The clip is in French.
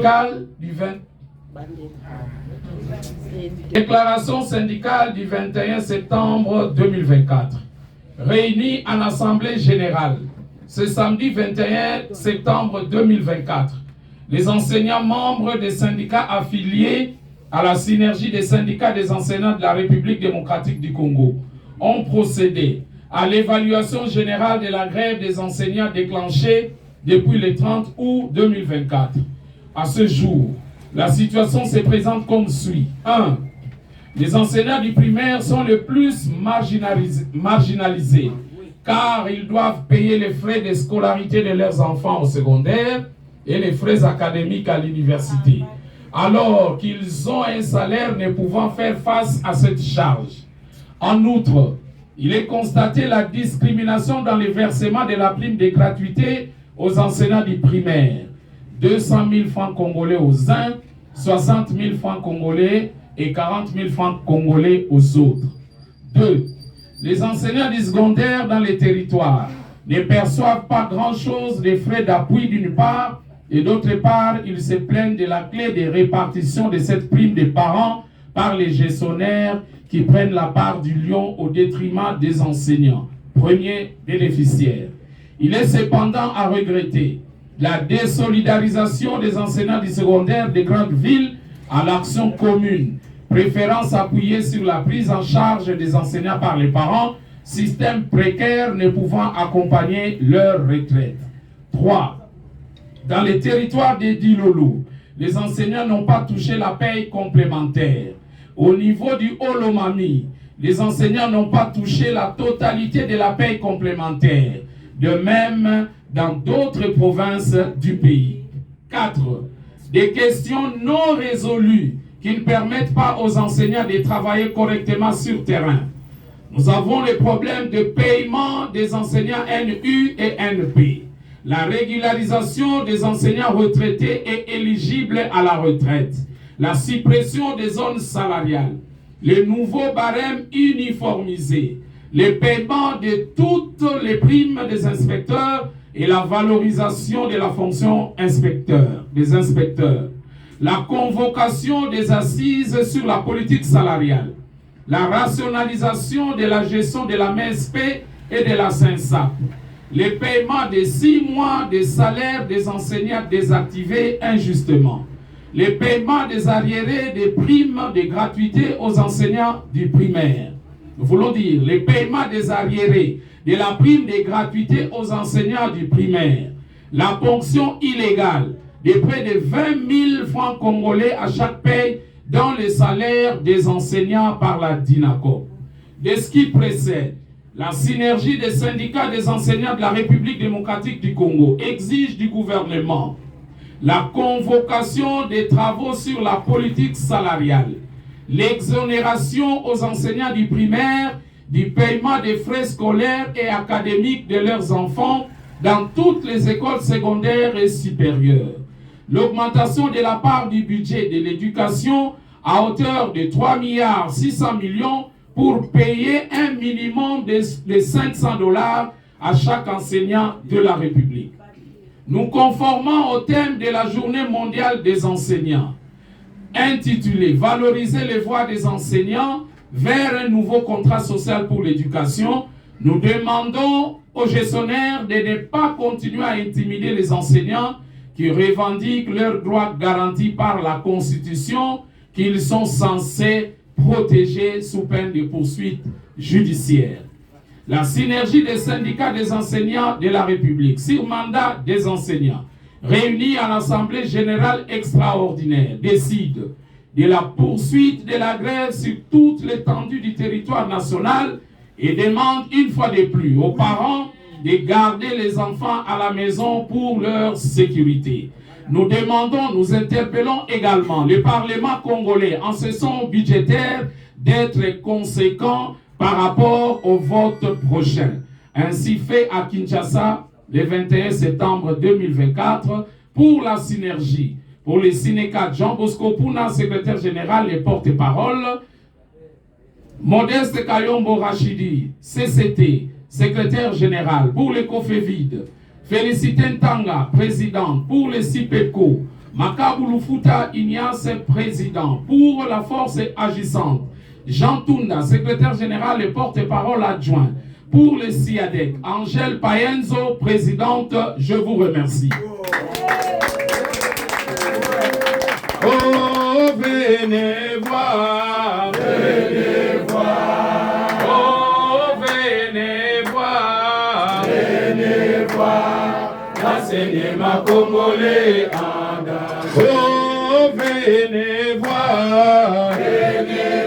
syndicale du 20... Déclaration syndicale du 21 septembre 2024. Réunie en Assemblée générale ce samedi 21 septembre 2024. Les enseignants membres des syndicats affiliés à la synergie des syndicats des enseignants de la République démocratique du Congo ont procédé à l'évaluation générale de la grève des enseignants déclenchée depuis le 30 août 2024. À ce jour, la situation se présente comme suit. 1. Les enseignants du primaire sont les plus marginalisés car ils doivent payer les frais de scolarité de leurs enfants au secondaire et les frais académiques à l'université, alors qu'ils ont un salaire ne pouvant faire face à cette charge. En outre, il est constaté la discrimination dans le versement de la prime de gratuité aux enseignants du primaire. 200 000 francs congolais aux uns, 60 000 francs congolais et 40 000 francs congolais aux autres. 2. Les enseignants du secondaire dans les territoires ne perçoivent pas grand-chose des frais d'appui d'une part, et d'autre part, ils se plaignent de la clé de répartition de cette prime des parents par les gestionnaires qui prennent la part du lion au détriment des enseignants, premiers bénéficiaires. Il est cependant à regretter la désolidarisation des enseignants du secondaire des grandes villes à l'action commune, préférant s'appuyer sur la prise en charge des enseignants par les parents, système précaire ne pouvant accompagner leur retraite. 3. Dans les territoires des Dilolo, les enseignants n'ont pas touché la paye complémentaire. Au niveau du Olomami, les enseignants n'ont pas touché la totalité de la paye complémentaire. De même, dans d'autres provinces du pays. 4. Des questions non résolues qui ne permettent pas aux enseignants de travailler correctement sur terrain. Nous avons le problème de paiement des enseignants NU et NP. La régularisation des enseignants retraités et éligibles à la retraite. La suppression des zones salariales. Les nouveaux barèmes uniformisés. Le paiement de toutes les primes des inspecteurs et la valorisation de la fonction des inspecteurs. La convocation des assises sur la politique salariale. La rationalisation de la gestion de la MSP et de la SINSAP. Le paiement de 6 mois de salaire des enseignants désactivés injustement. Le paiement des arriérés des primes de gratuité aux enseignants du primaire. Nous voulons dire le paiement des arriérés de la prime de gratuité aux enseignants du primaire. La ponction illégale de près de 20 000 francs congolais à chaque paye dans les salaires des enseignants par la DINACO. De ce qui précède, la synergie des syndicats des enseignants de la République démocratique du Congo exige du gouvernement la convocation des travaux sur la politique salariale, l'exonération aux enseignants du primaire du paiement des frais scolaires et académiques de leurs enfants dans toutes les écoles secondaires et supérieures, l'augmentation de la part du budget de l'éducation à hauteur de 3 600 millions pour payer un minimum de $500 à chaque enseignant de la République. Nous conformons au thème de la Journée mondiale des enseignants, intitulé « Valoriser les voix des enseignants vers un nouveau contrat social pour l'éducation », nous demandons aux gestionnaires de ne pas continuer à intimider les enseignants qui revendiquent leurs droits garantis par la Constitution qu'ils sont censés protéger sous peine de poursuites judiciaires. La synergie des syndicats des enseignants de la République, sur mandat des enseignants, réunis à l'Assemblée générale extraordinaire, décide de la poursuite de la grève sur toute l'étendue du territoire national et demande une fois de plus aux parents de garder les enfants à la maison pour leur sécurité. Nous demandons, nous interpellons également le Parlement congolais en session budgétaire d'être conséquent par rapport au vote prochain. Ainsi fait à Kinshasa le 21 septembre 2024 pour la synergie. Pour les syndicats, Jean Bosco Pouna, secrétaire général et porte-parole, Modeste Kayombo Rachidi, CCT, secrétaire général. Pour les COFEVID, Félicité Ntanga, président. Pour les CIPECO, Makabulufuta Ignace, président. Pour la force agissante, Jean Tunda, secrétaire général et porte-parole adjoint. Pour le SIADEC, Angèle Paenzo, présidente, je vous remercie. Oh, venez voir, venez voir. Oh, venez voir, venez voir. L'enseignement congolais engagé. Oh, venez voir, venez